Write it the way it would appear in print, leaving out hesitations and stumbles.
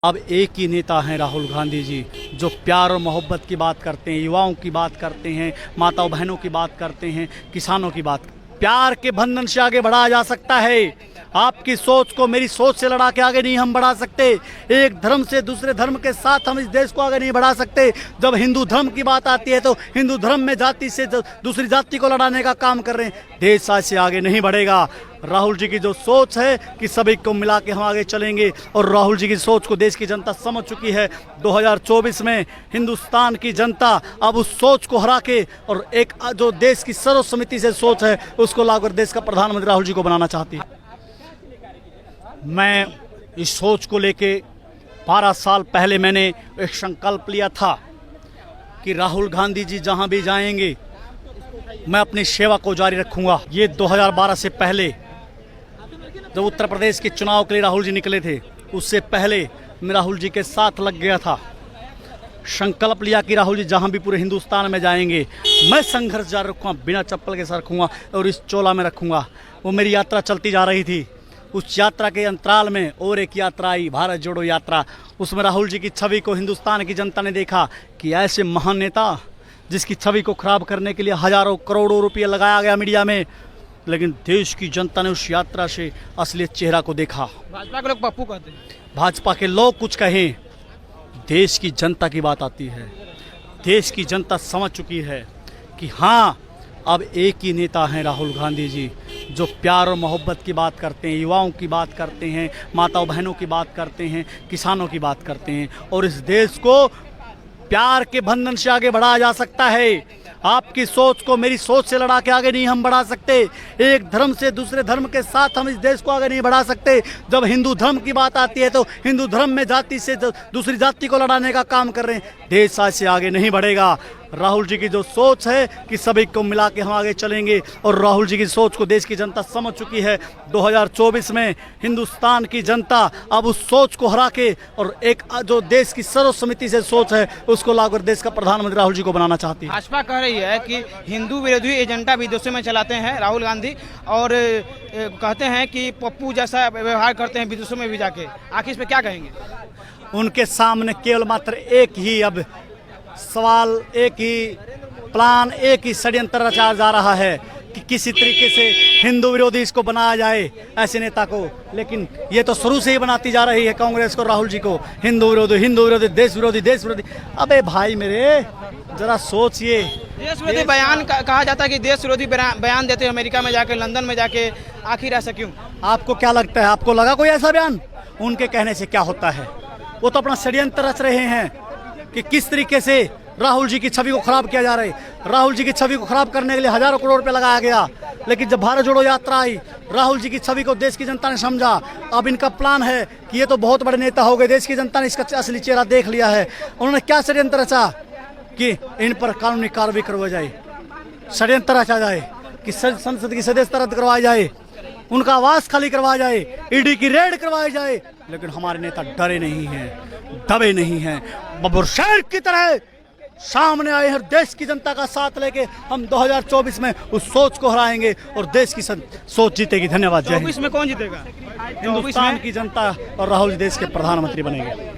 अब एक ही नेता हैं राहुल गांधी जी, जो प्यार और मोहब्बत की बात करते हैं, युवाओं की बात करते हैं, माताओं बहनों की बात करते हैं, किसानों की बात। प्यार के बंधन से आगे बढ़ाया जा सकता है। आपकी सोच को मेरी सोच से लड़ा के आगे नहीं हम बढ़ा सकते। एक धर्म से दूसरे धर्म के साथ हम इस देश को आगे नहीं बढ़ा सकते। जब हिंदू धर्म की बात आती है तो हिंदू धर्म में जाति से दूसरी जाति को लड़ाने का काम कर रहे हैं। देश आज से आगे नहीं बढ़ेगा। राहुल जी की जो सोच है कि सभी को मिला के हम आगे चलेंगे, और राहुल जी की सोच को देश की जनता समझ चुकी है। 2024 में हिंदुस्तान की जनता अब उस सोच को हरा के और एक जो देश की सर्वसम्मति से सोच है उसको लागू कर देश का प्रधानमंत्री राहुल जी को बनाना चाहती है। मैं इस सोच को लेके 12 साल पहले मैंने एक संकल्प लिया था कि राहुल गांधी जी जहां भी जाएंगे मैं अपनी सेवा को जारी रखूंगा। ये 2012 से पहले जब उत्तर प्रदेश के चुनाव के लिए राहुल जी निकले थे, उससे पहले मैं राहुल जी के साथ लग गया था। संकल्प लिया कि राहुल जी जहां भी पूरे हिंदुस्तान में जाएंगे मैं संघर्ष जारी रखूँगा, बिना चप्पल के साथ रखूँगा और इस चोला में रखूँगा। वो मेरी यात्रा चलती जा रही थी। उस यात्रा के अंतराल में और एक यात्रा आई, भारत जोड़ो यात्रा। उसमें राहुल जी की छवि को हिंदुस्तान की जनता ने देखा कि ऐसे महान नेता जिसकी छवि को खराब करने के लिए हजारों करोड़ों रुपये लगाया गया मीडिया में, लेकिन देश की जनता ने उस यात्रा से असलियत चेहरा को देखा। भाजपा के लोग पप्पू कहते हैं। भाजपा के लोग कुछ कहें, देश की जनता की बात आती है। देश की जनता समझ चुकी है कि हाँ, अब एक ही नेता हैं राहुल गांधी जी, जो प्यार और मोहब्बत की बात करते हैं, युवाओं की बात करते हैं, माताओं बहनों की बात करते हैं, किसानों की बात करते हैं, और इस देश को प्यार के बंधन से आगे बढ़ाया जा सकता है। आपकी सोच को मेरी सोच से लड़ा के आगे नहीं हम बढ़ा सकते। एक धर्म से दूसरे धर्म के साथ हम इस देश को आगे नहीं बढ़ा सकते। जब हिंदू धर्म की बात आती है तो हिंदू धर्म में जाति से दूसरी जाति को लड़ाने का काम कर रहे हैं। देश आज से आगे नहीं बढ़ेगा। राहुल जी की जो सोच है कि सभी को मिला के हम आगे चलेंगे, और राहुल जी की सोच को देश की जनता समझ चुकी है। 2024 में हिंदुस्तान की जनता अब उस सोच को हरा के और एक जो देश की सर्वसम्मति से सोच है उसको लागू कर देश का प्रधानमंत्री राहुल जी को बनाना चाहती है। भाजपा कह रही है कि हिंदू विरोधी एजेंडा विदेशों में चलाते हैं राहुल गांधी, और कहते हैं कि पप्पू जैसा व्यवहार करते हैं विदेशों में भी जाके। आखिर इस पे क्या कहेंगे? उनके सामने केवल मात्र एक ही अब सवाल, एक ही प्लान, एक ही षड्यंत्र रचा जा रहा है कि किसी तरीके से हिंदू विरोधी इसको बनाया जाए, ऐसे नेता को। लेकिन ये तो शुरू से ही बनाती जा रही है कांग्रेस को, राहुल जी को, हिंदू विरोधी, देश विरोधी, देश विरोधी। अबे भाई मेरे, जरा सोचिए। देश विरोधी बयान कहा जाता है कि देश विरोधी बयान देते हैं अमेरिका में जाके, लंदन में जाके। आखिर ऐसा क्यों? आपको क्या लगता है? आपको लगा कोई ऐसा बयान? उनके कहने से क्या होता है? वो तो अपना षड्यंत्र रच रहे हैं कि किस तरीके से राहुल जी की छवि को खराब किया जा रहा है। राहुल जी की छवि को खराब करने के लिए हजारों करोड़ रुपए लगाया गया, लेकिन जब भारत जोड़ो यात्रा आई, राहुल जी की छवि को देश की जनता ने समझा। अब इनका प्लान है कि ये तो बहुत बड़े नेता हो गए, देश की जनता ने इसका असली चेहरा देख लिया है। उन्होंने क्या षड्यंत्र रचा कि इन पर कानूनी कार्रवाई करवाई जाए, षड्यंत्र रचा जाए कि संसद की सदस्यता रद्द करवाई जाए, उनका आवास खाली करवाया जाए, ईडी की रेड करवाई जाए। लेकिन हमारे नेता डरे नहीं हैं, दबे नहीं हैं, बब्बर शेर की तरह सामने आए हैं। देश की जनता का साथ लेके हम 2024 में उस सोच को हराएंगे और देश की सोच जीतेगी। धन्यवाद। जय हिंद। 24 में कौन जीतेगा? हिंदुस्तान की जनता, और राहुल जी देश के प्रधानमंत्री बनेंगे।